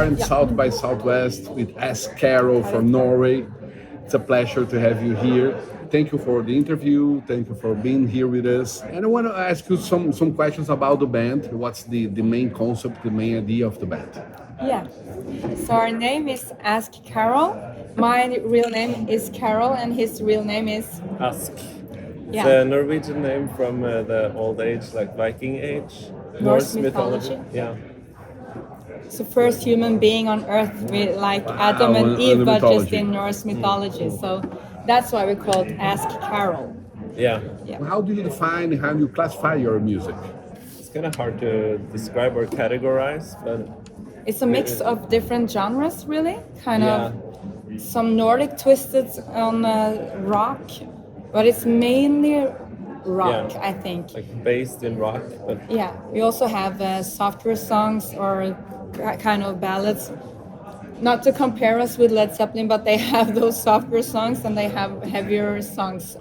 are in South by Southwest with S. Carol from Norway. It's a pleasure to have you here. Thank you for the interview. Thank you for being here with us. And I want to ask you some questions about the band. What's the main concept, the main idea of the band? Yeah. So our name is Ask Carol. My real name is Carol, and his real name is Ask. Yeah. It's a Norwegian name from the old age, like Viking age. Norse mythology. Yeah. It's the first human being on Earth, with like Adam and Eve, but just in Norse mythology. So that's why we call it Ask Carol. Yeah. How do you define, how do you classify your music? It's kind of hard to describe or categorize, but It's a mix of different genres, really. Kind of some Nordic twisted on rock, but it's mainly rock, I think. like based in rock, but Yeah, we also have softer songs or kind of ballads. Not to compare us with Led Zeppelin, but they have those softer songs and they have heavier songs.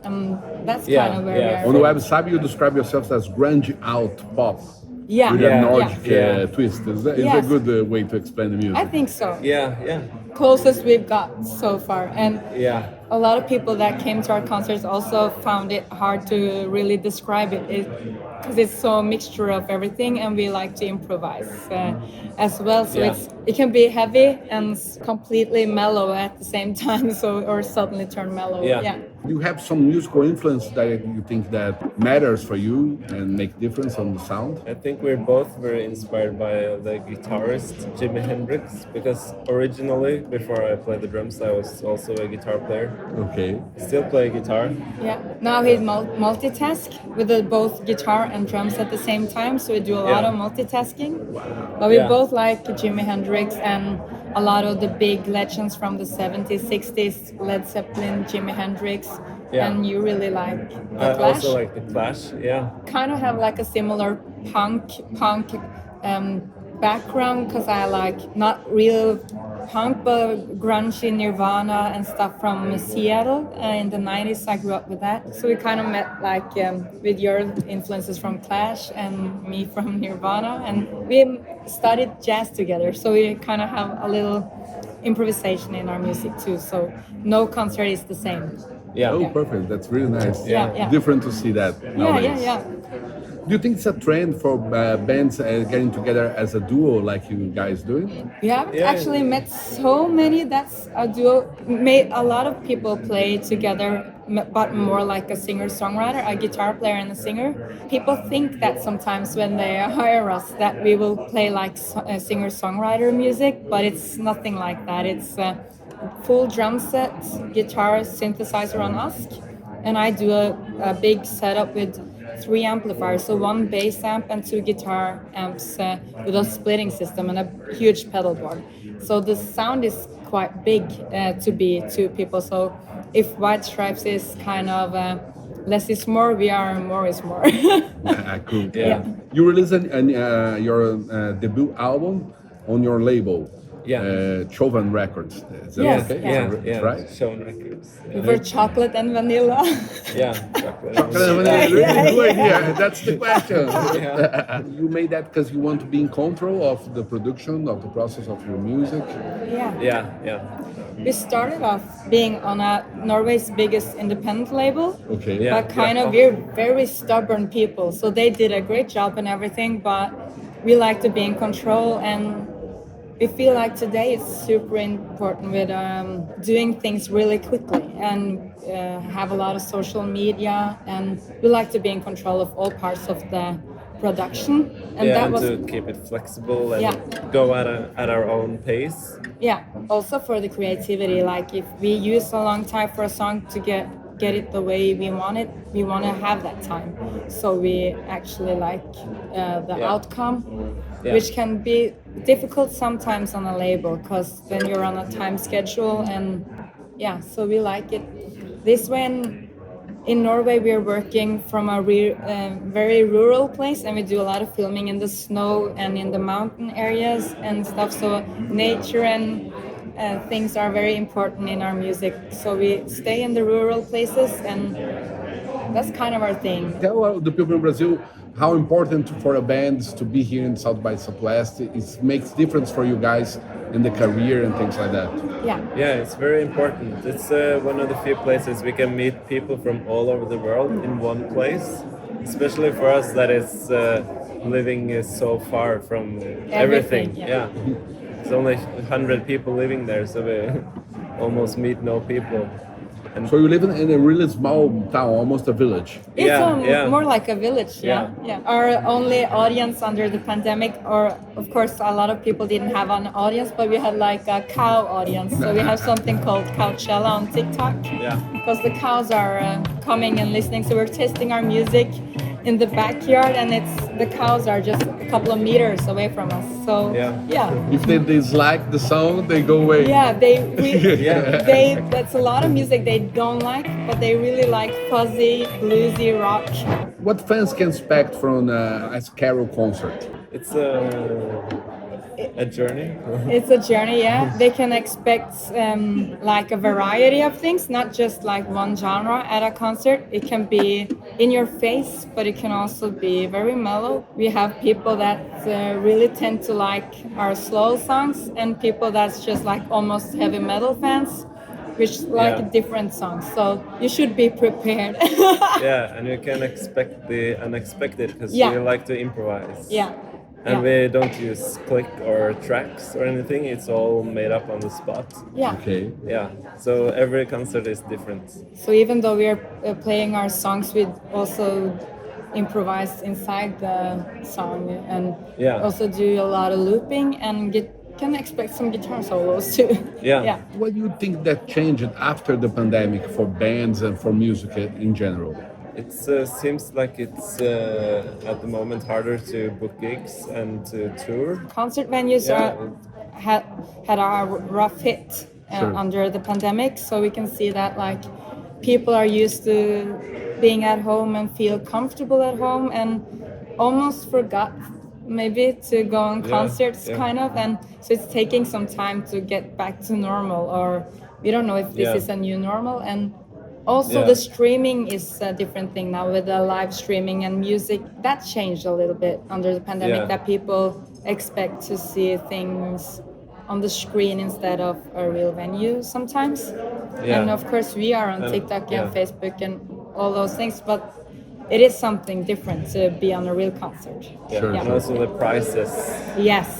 That's kind of where we are. On the website, you describe yourself as grunge out pop. Yeah, With a Nordic twist. Is that Yes. a good way to explain the music? I think so. yeah. Closest we've got so far. And Yeah. a lot of people that came to our concerts also found it hard to really describe it because it's so a mixture of everything, and we like to improvise as well. So it can be heavy and completely mellow at the same time, or suddenly turn mellow. Yeah. Do you have some musical influence that you think that matters for you and make difference on the sound? I think we're both very inspired by the guitarist Jimi Hendrix, because originally, before I played the drums, I was also a guitar player. Okay. Still play guitar. Yeah. Now he multitask with both guitar and drums at the same time, so we do a lot of multitasking. But we both like Jimi Hendrix and a lot of the big legends from the 70s, 60s, Led Zeppelin, Jimi Hendrix, and you really like The I Clash. also like The Clash, Kind of have like a similar punk background, because I like not real punk, but grungy Nirvana and stuff from Seattle in the 90s. I grew up with that, so we kind of met like with your influences from Clash and me from Nirvana, and we studied jazz together, so we kind of have a little improvisation in our music too, so no concert is the same. Perfect. That's really nice. Yeah. Different to see that nowadays. Yeah. Do you think it's a trend for bands getting together as a duo like you guys doing? We haven't actually met so many that's a duo. A lot of people play together, but more like a singer-songwriter, a guitar player and a singer. People think that sometimes when they hire us that we will play like singer-songwriter music, but it's nothing like that. It's full drum set, guitar, synthesizer on Ask, and I do a big setup with 3 amplifiers, so 1 bass amp and 2 guitar amps with a splitting system and a huge pedal board. So the sound is quite big to be 2 people. So if White Stripes is kind of less is more, we are more is more. Cool. You released your debut album on your label. Chauvin Records. Is that okay? Right? Chauvin Records. For chocolate and vanilla. Chocolate. Chocolate and vanilla. That's the question. You made that because you want to be in control of the production, of the process of your music? Yeah. We started off being on Norway's biggest independent label, but we're very stubborn people, so they did a great job and everything, but we like to be in control, and we feel like today it's super important with doing things really quickly and have a lot of social media, and we like to be in control of all parts of the production. And that was to keep it flexible and go at our own pace. Yeah, also for the creativity, like if we use a long time for a song to get it the way we want it, we want to have that time. So we actually like the outcome, which can be difficult sometimes on a label, because then you're on a time schedule, and so we like it this way. And in Norway, we are working from a very rural place, and we do a lot of filming in the snow and in the mountain areas and stuff. So nature and things are very important in our music. So we stay in the rural places, and that's kind of our thing. Tell the people in Brazil how important for a band is to be here in South by Southwest. It makes difference for you guys in the career and things like that. Yeah. Yeah, it's very important. It's one of the few places we can meet people from all over the world in one place, especially for us that is living so far from everything. Yeah. It's only 100 people living there, so we almost meet no people. And So you live in a really small town, almost a village. It's more like a village, yeah. Our only audience under the pandemic, or of course a lot of people didn't have an audience, but we had like a cow audience. So we have something called Cowchella on TikTok. Yeah. Because the cows are coming and listening, so we're testing our music in the backyard, and the cows are just a couple of meters away from us. So If they dislike the song, they go away. That's a lot of music they don't like, but they really like fuzzy, bluesy rock. What fans can expect from a Carol concert? it's a journey. It's a journey, yeah. They can expect like a variety of things, not just like one genre at a concert. It can be in your face, but it can also be very mellow. We have people that really tend to like our slow songs, and people that's just like almost heavy metal fans, which like different songs. So you should be prepared. Yeah, and you can expect the unexpected because we like to improvise. And we don't use click or tracks or anything. It's all made up on the spot. Yeah. Okay. Yeah. So every concert is different. So even though we are playing our songs, we also improvise inside the song and also do a lot of looping and can expect some guitar solos too. Yeah. What do you think that changed after the pandemic for bands and for music in general? It seems like it's at the moment harder to book gigs and to tour. Concert venues had a rough hit under the pandemic, so we can see that like people are used to being at home and feel comfortable at home and almost forgot maybe to go on concerts kind of, and so it's taking some time to get back to normal, or we don't know if this is a new normal. And also the streaming is a different thing now with the live streaming and music. That changed a little bit under the pandemic, that people expect to see things on the screen instead of a real venue sometimes. And of course we are on TikTok and Facebook and all those things, but it is something different to be on a real concert. And also the prices. Yes.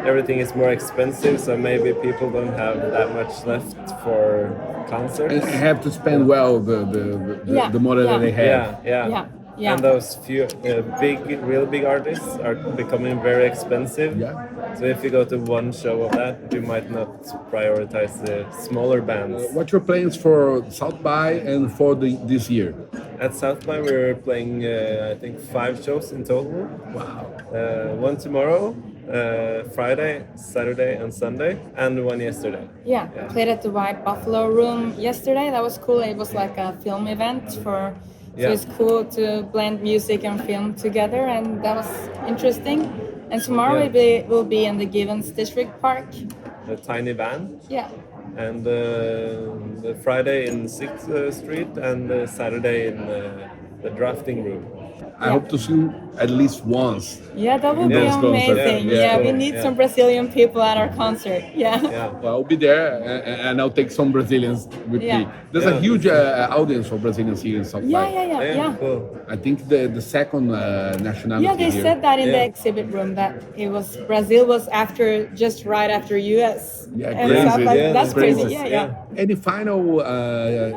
Everything is more expensive, so maybe people don't have that much left for concerts. And have to spend well the money that they have. Yeah. And those few real big artists are becoming very expensive. So if you go to one show of that, you might not prioritize the smaller bands. What's your plans for South by and for this year? At South by we're playing I think 5 shows in total. Wow. One tomorrow, Friday, Saturday and Sunday, and one yesterday. Played at the White Buffalo Room yesterday. That was cool. It was like a film event so it's cool to blend music and film together, and that was interesting. And tomorrow we'll be in the Givens District Park. A tiny van. And the Friday in 6th Street and the Saturday in the drafting room. I hope to see you at least once. That would be amazing. We need some Brazilian people at our concert. Well, I'll be there and I'll take some Brazilians with me. There's a huge audience for Brazilians here in South by. Cool. I think the second nationality. They here. said that in the exhibit room that Brazil was just right after US. Crazy. That's crazy. Any final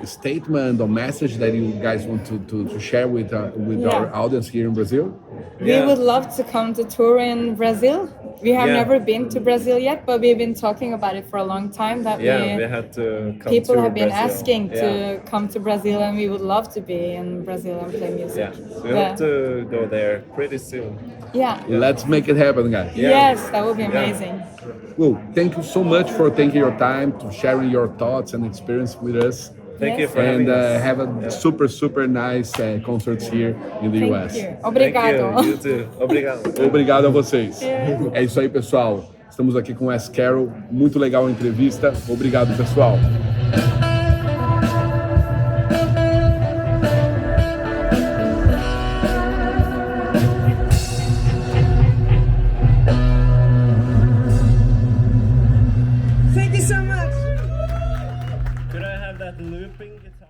statement or message that you guys want to share with our audience here in Brazil? We would love to come to tour in Brazil. We have never been to Brazil yet, but we've been talking about it for a long time. That we had to come people to have been Brazil. asking to come to Brazil, and we would love to be in Brazil and play music. We hope to go there pretty soon. Let's make it happen, guys. Yes, that would be amazing. Well, thank you so much for taking your time to sharing your thoughts and experience with us. Thank you for having us. Have a super nice concerts here in the US. Thank you. Obrigado. You too. Obrigado. Obrigado a vocês. É isso aí, pessoal. Estamos aqui com o S. Carol. Muito legal a entrevista. Obrigado, pessoal. that looping guitar.